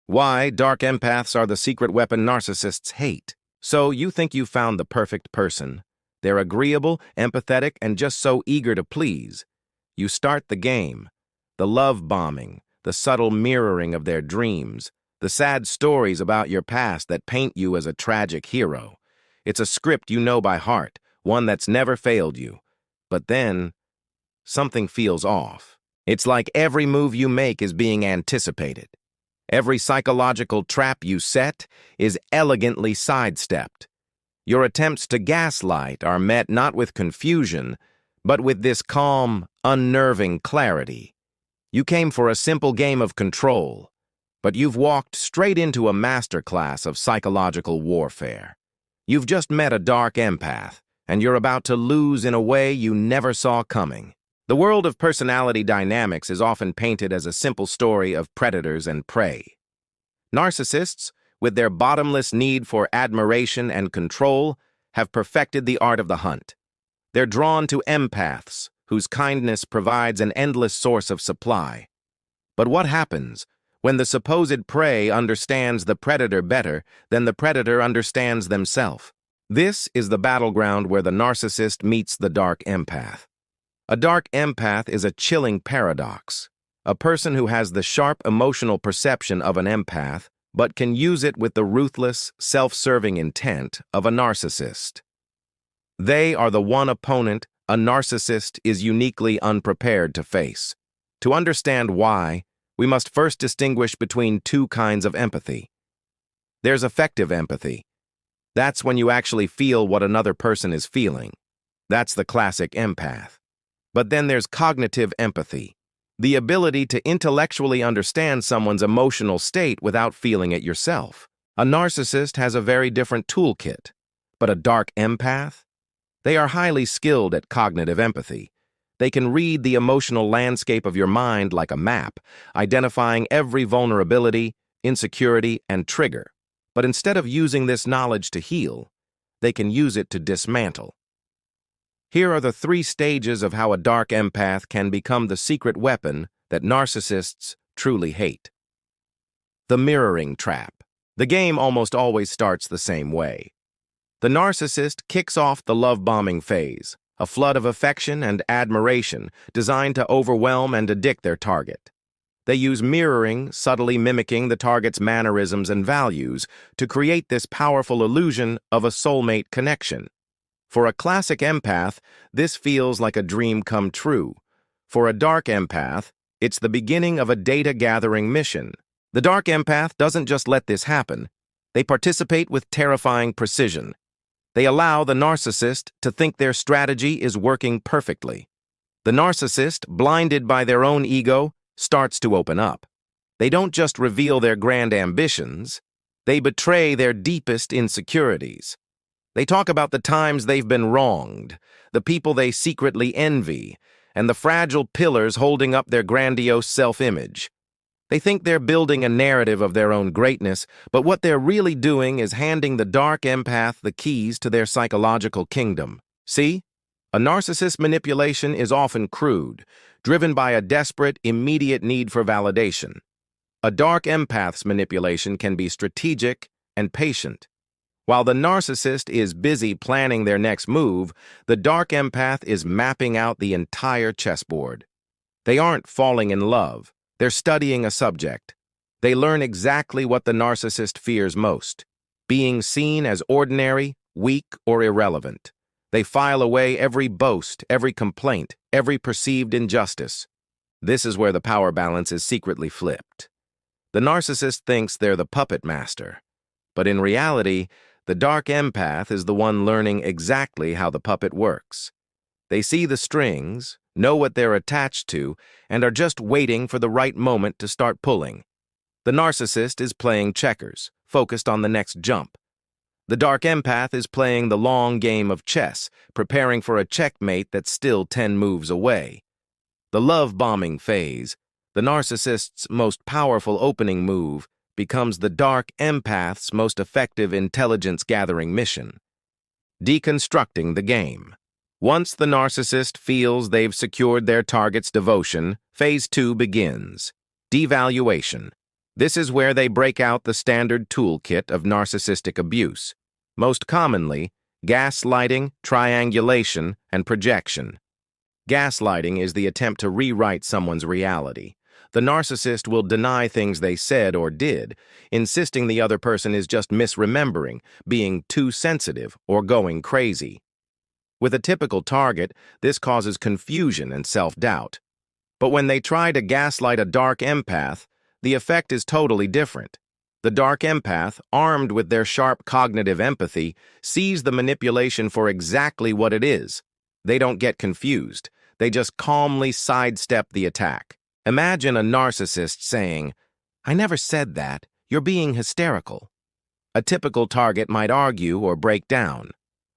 Why dark empaths are the secret weapon narcissists hate. So you think you found the perfect person. They're agreeable, empathetic, and just so eager to please. You start the game. The love bombing, the subtle mirroring of their dreams, the sad stories about your past that paint you as a tragic hero. It's a script you know by heart, one that's never failed you. But then, something feels off. It's like every move you make is being anticipated. Every psychological trap you set is elegantly sidestepped. Your attempts to gaslight are met not with confusion, but with this calm, unnerving clarity. You came for a simple game of control, but you've walked straight into a masterclass of psychological warfare. You've just met a dark empath, and you're about to lose in a way you never saw coming. The world of personality dynamics is often painted as a simple story of predators and prey. Narcissists, with their bottomless need for admiration and control, have perfected the art of the hunt. They're drawn to empaths, whose kindness provides an endless source of supply. But what happens when the supposed prey understands the predator better than the predator understands themselves? This is the battleground where the narcissist meets the dark empath. A dark empath is a chilling paradox. A person who has the sharp emotional perception of an empath, but can use it with the ruthless, self-serving intent of a narcissist. They are the one opponent a narcissist is uniquely unprepared to face. To understand why, we must first distinguish between two kinds of empathy. There's affective empathy. That's when you actually feel what another person is feeling. That's the classic empath. But then there's cognitive empathy, the ability to intellectually understand someone's emotional state without feeling it yourself. A narcissist has a very different toolkit, but a dark empath? They are highly skilled at cognitive empathy. They can read the emotional landscape of your mind like a map, identifying every vulnerability, insecurity, and trigger. But instead of using this knowledge to heal, they can use it to dismantle. Here are the 3 stages of how a dark empath can become the secret weapon that narcissists truly hate. The mirroring trap. The game almost always starts the same way. The narcissist kicks off the love-bombing phase, a flood of affection and admiration designed to overwhelm and addict their target. They use mirroring, subtly mimicking the target's mannerisms and values, to create this powerful illusion of a soulmate connection. For a classic empath, this feels like a dream come true. For a dark empath, it's the beginning of a data-gathering mission. The dark empath doesn't just let this happen. They participate with terrifying precision. They allow the narcissist to think their strategy is working perfectly. The narcissist, blinded by their own ego, starts to open up. They don't just reveal their grand ambitions, they betray their deepest insecurities. They talk about the times they've been wronged, the people they secretly envy, and the fragile pillars holding up their grandiose self-image. They think they're building a narrative of their own greatness, but what they're really doing is handing the dark empath the keys to their psychological kingdom. See? A narcissist's manipulation is often crude, driven by a desperate, immediate need for validation. A dark empath's manipulation can be strategic and patient. While the narcissist is busy planning their next move, the dark empath is mapping out the entire chessboard. They aren't falling in love. They're studying a subject. They learn exactly what the narcissist fears most: being seen as ordinary, weak, or irrelevant. They file away every boast, every complaint, every perceived injustice. This is where the power balance is secretly flipped. The narcissist thinks they're the puppet master, but in reality, the dark empath is the one learning exactly how the puppet works. They see the strings, know what they're attached to, and are just waiting for the right moment to start pulling. The narcissist is playing checkers, focused on the next jump. The dark empath is playing the long game of chess, preparing for a checkmate that's still 10 moves away. The love-bombing phase, the narcissist's most powerful opening move, becomes the dark empath's most effective intelligence-gathering mission. Deconstructing the game. Once the narcissist feels they've secured their target's devotion, phase 2 begins. Devaluation. This is where they break out the standard toolkit of narcissistic abuse. Most commonly, gaslighting, triangulation, and projection. Gaslighting is the attempt to rewrite someone's reality. The narcissist will deny things they said or did, insisting the other person is just misremembering, being too sensitive, or going crazy. With a typical target, this causes confusion and self-doubt. But when they try to gaslight a dark empath, the effect is totally different. The dark empath, armed with their sharp cognitive empathy, sees the manipulation for exactly what it is. They don't get confused. They just calmly sidestep the attack. Imagine a narcissist saying, "I never said that. You're being hysterical." A typical target might argue or break down.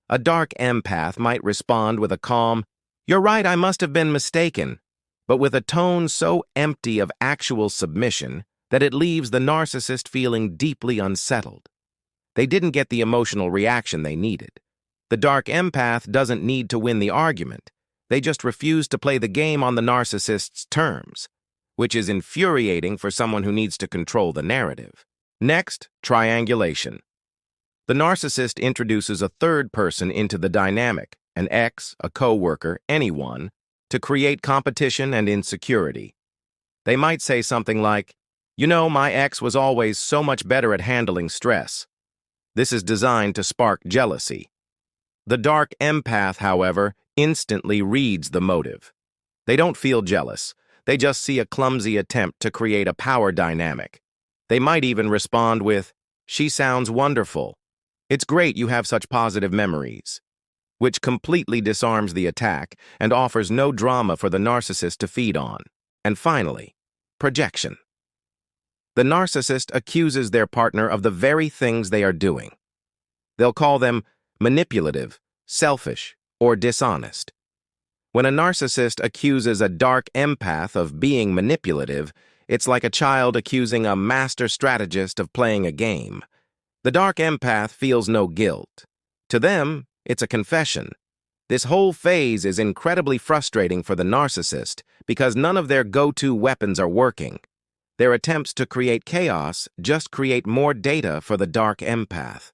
A dark empath might respond with a calm, "You're right, I must have been mistaken," but with a tone so empty of actual submission that it leaves the narcissist feeling deeply unsettled. They didn't get the emotional reaction they needed. The dark empath doesn't need to win the argument. They just refuse to play the game on the narcissist's terms, which is infuriating for someone who needs to control the narrative. Next, triangulation. The narcissist introduces a third person into the dynamic, an ex, a coworker, anyone, to create competition and insecurity. They might say something like, "You know, my ex was always so much better at handling stress." This is designed to spark jealousy. The dark empath, however, instantly reads the motive. They don't feel jealous. They just see a clumsy attempt to create a power dynamic. They might even respond with, "She sounds wonderful. It's great you have such positive memories," which completely disarms the attack and offers no drama for the narcissist to feed on. And finally, projection. The narcissist accuses their partner of the very things they are doing. They'll call them manipulative, selfish, or dishonest. When a narcissist accuses a dark empath of being manipulative, it's like a child accusing a master strategist of playing a game. The dark empath feels no guilt. To them, it's a confession. This whole phase is incredibly frustrating for the narcissist because none of their go-to weapons are working. Their attempts to create chaos just create more data for the dark empath.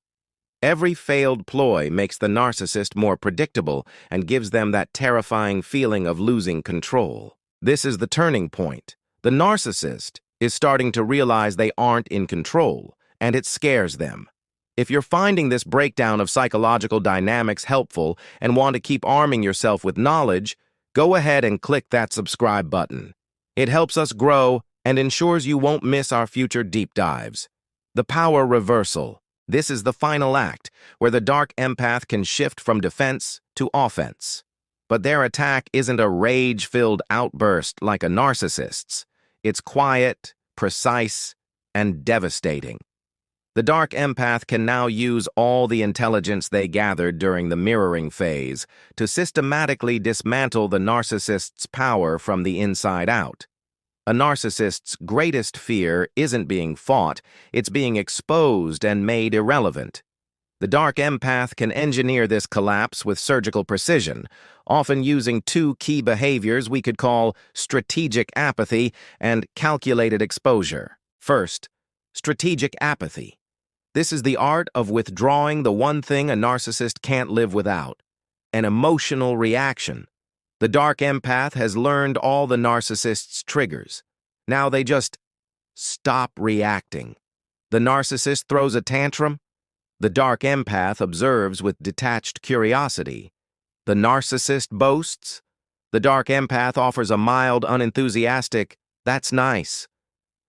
Every failed ploy makes the narcissist more predictable and gives them that terrifying feeling of losing control. This is the turning point. The narcissist is starting to realize they aren't in control, and it scares them. If you're finding this breakdown of psychological dynamics helpful and want to keep arming yourself with knowledge, go ahead and click that subscribe button. It helps us grow and ensures you won't miss our future deep dives. The power reversal. This is the final act, where the dark empath can shift from defense to offense. But their attack isn't a rage-filled outburst like a narcissist's. It's quiet, precise, and devastating. The dark empath can now use all the intelligence they gathered during the mirroring phase to systematically dismantle the narcissist's power from the inside out. A narcissist's greatest fear isn't being fought, it's being exposed and made irrelevant. The dark empath can engineer this collapse with surgical precision, often using two key behaviors we could call strategic apathy and calculated exposure. First, strategic apathy. This is the art of withdrawing the one thing a narcissist can't live without, an emotional reaction. The dark empath has learned all the narcissist's triggers. Now they just stop reacting. The narcissist throws a tantrum. The dark empath observes with detached curiosity. The narcissist boasts. The dark empath offers a mild, unenthusiastic, "That's nice."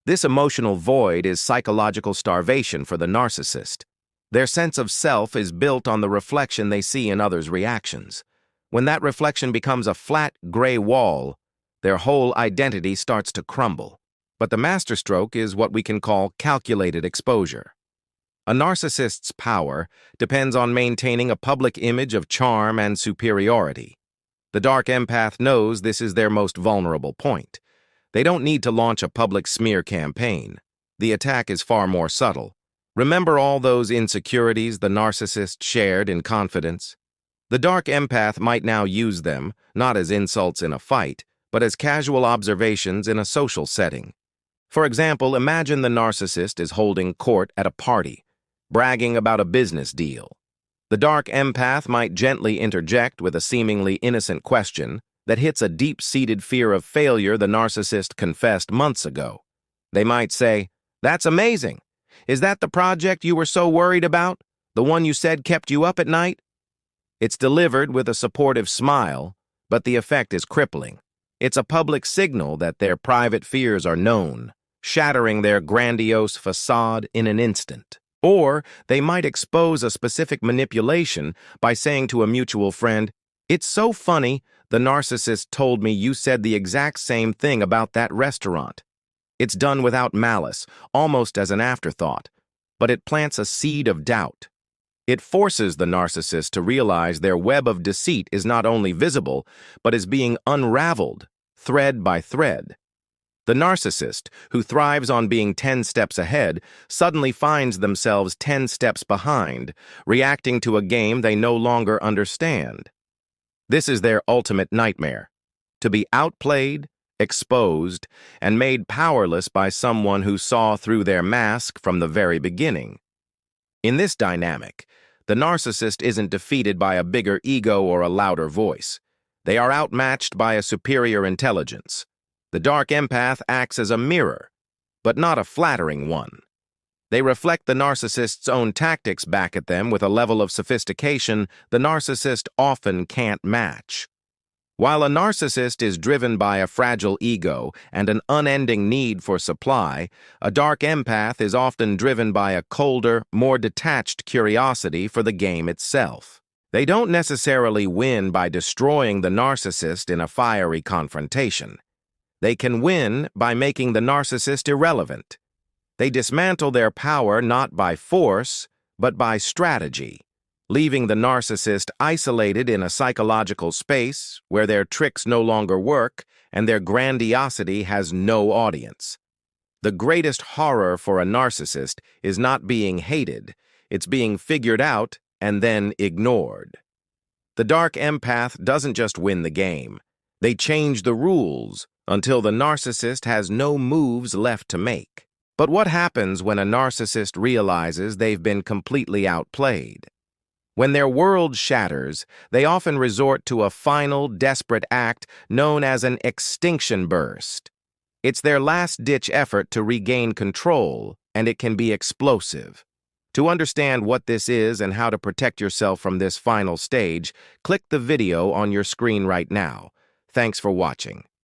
This emotional void is psychological starvation for the narcissist. Their sense of self is built on the reflection they see in others' reactions. When that reflection becomes a flat, gray wall, their whole identity starts to crumble. But the masterstroke is what we can call calculated exposure. A narcissist's power depends on maintaining a public image of charm and superiority. The dark empath knows this is their most vulnerable point. They don't need to launch a public smear campaign. The attack is far more subtle. Remember all those insecurities the narcissist shared in confidence? The dark empath might now use them, not as insults in a fight, but as casual observations in a social setting. For example, imagine the narcissist is holding court at a party, bragging about a business deal. The dark empath might gently interject with a seemingly innocent question that hits a deep-seated fear of failure the narcissist confessed months ago. They might say, "That's amazing. Is that the project you were so worried about? The one you said kept you up at night?" It's delivered with a supportive smile, but the effect is crippling. It's a public signal that their private fears are known, shattering their grandiose facade in an instant. Or they might expose a specific manipulation by saying to a mutual friend, "It's so funny, the narcissist told me you said the exact same thing about that restaurant." It's done without malice, almost as an afterthought, but it plants a seed of doubt. It forces the narcissist to realize their web of deceit is not only visible, but is being unraveled, thread by thread. The narcissist, who thrives on being 10 steps ahead, suddenly finds themselves 10 steps behind, reacting to a game they no longer understand. This is their ultimate nightmare: to be outplayed, exposed, and made powerless by someone who saw through their mask from the very beginning. In this dynamic, the narcissist isn't defeated by a bigger ego or a louder voice. They are outmatched by a superior intelligence. The dark empath acts as a mirror, but not a flattering one. They reflect the narcissist's own tactics back at them with a level of sophistication the narcissist often can't match. While a narcissist is driven by a fragile ego and an unending need for supply, a dark empath is often driven by a colder, more detached curiosity for the game itself. They don't necessarily win by destroying the narcissist in a fiery confrontation. They can win by making the narcissist irrelevant. They dismantle their power not by force, but by strategy, leaving the narcissist isolated in a psychological space where their tricks no longer work and their grandiosity has no audience. The greatest horror for a narcissist is not being hated, it's being figured out and then ignored. The dark empath doesn't just win the game. They change the rules until the narcissist has no moves left to make. But what happens when a narcissist realizes they've been completely outplayed? When their world shatters, they often resort to a final, desperate act known as an extinction burst. It's their last-ditch effort to regain control, and it can be explosive. To understand what this is and how to protect yourself from this final stage, click the video on your screen right now. Thanks for watching.